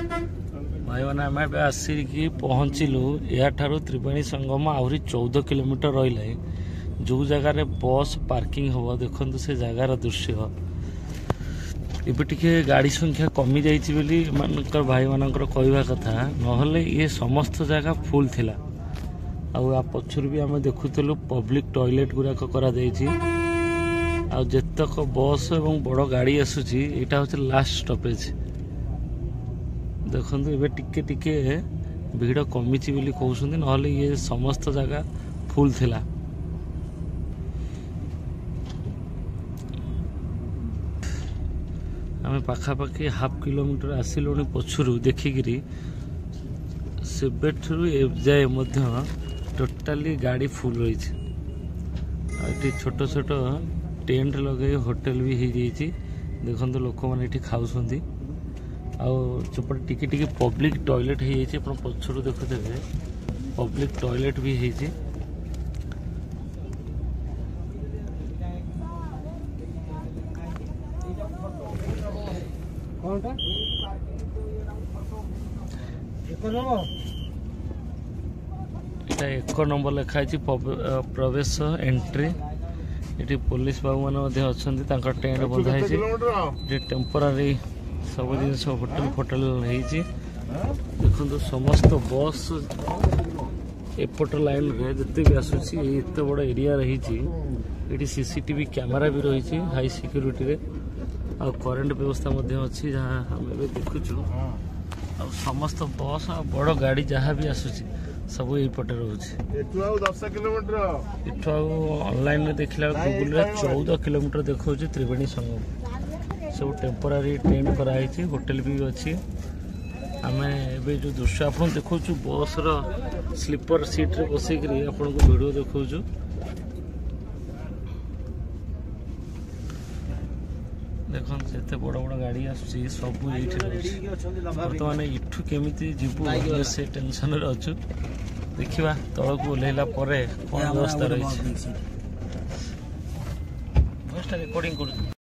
भाई मैंने आम आसिकी पहुँचलु या त्रिवेणी संगम आहरी 14 किलोमीटर रही जो जगार बस पार्किंग हम देखु से जगार दृश्य एबे टिके गाड़ी संख्या कमी जाइए मानकर भाई मानकर कहवा कथा नहले ये समस्त जगह फुल थिला आ पछर भी आम देखुलु पब्लिक टॉयलेट गुराक करा जेतक बस एवं बड़ गाड़ी आसूची यहाँ हूँ लास्ट स्टॉपेज देखो ये टिके टिके भीड़ कमी कहते नहले ये समस्त जगह फुल थिला। आम पाखापाखि हाफ किलोमीटर आसिलुणी पछरू देखिकी से जाए टोटाली गाड़ी फुल रही छोट छोट टेंट लगे होटल भी हो देखो लोक मैंने ये खाऊँ आउपटे टिके टिके पब्लिक टॉयलेट हो पछरू देखुते पब्लिक टॉयलेट भी हो एक नंबर लिखाई प्रवेश एंट्री ये पुलिस बाबू मैंने टेंट बंधाई टेम्पोरारी सब जिन होटेल फोटेल देखो समस्त बस एपट लाइन रे जिते भी आसूसी एत बड़ एरिया रही ये सीसीटीवी कैमेरा भी रही हाई सिक्योरिटी रे आ करेन्ट व्यवस्था अच्छी जहाँ आम देखुचु आ समस्त बस आ बड़ गाड़ी जहाँ भी आसूसी सब यहीपटे रोचे ऑनलाइन देखला गूगल रे 14 किलोमीटर देखा त्रिवेणी संगम सब टेम्पोरारी टेंट कराई होटेल भी अच्छी आम ए जो दृश्य आप देखु बस स्लीपर सीट रे बसिक आपन को वीडियो देखु देखो से बड़ बड़ गाड़ी आसूसी सब ये बर्तमान इठू केमी जीवु से टेंशन अच्छु देखा तलक ओह्लैला कौन व्यवस्था रही।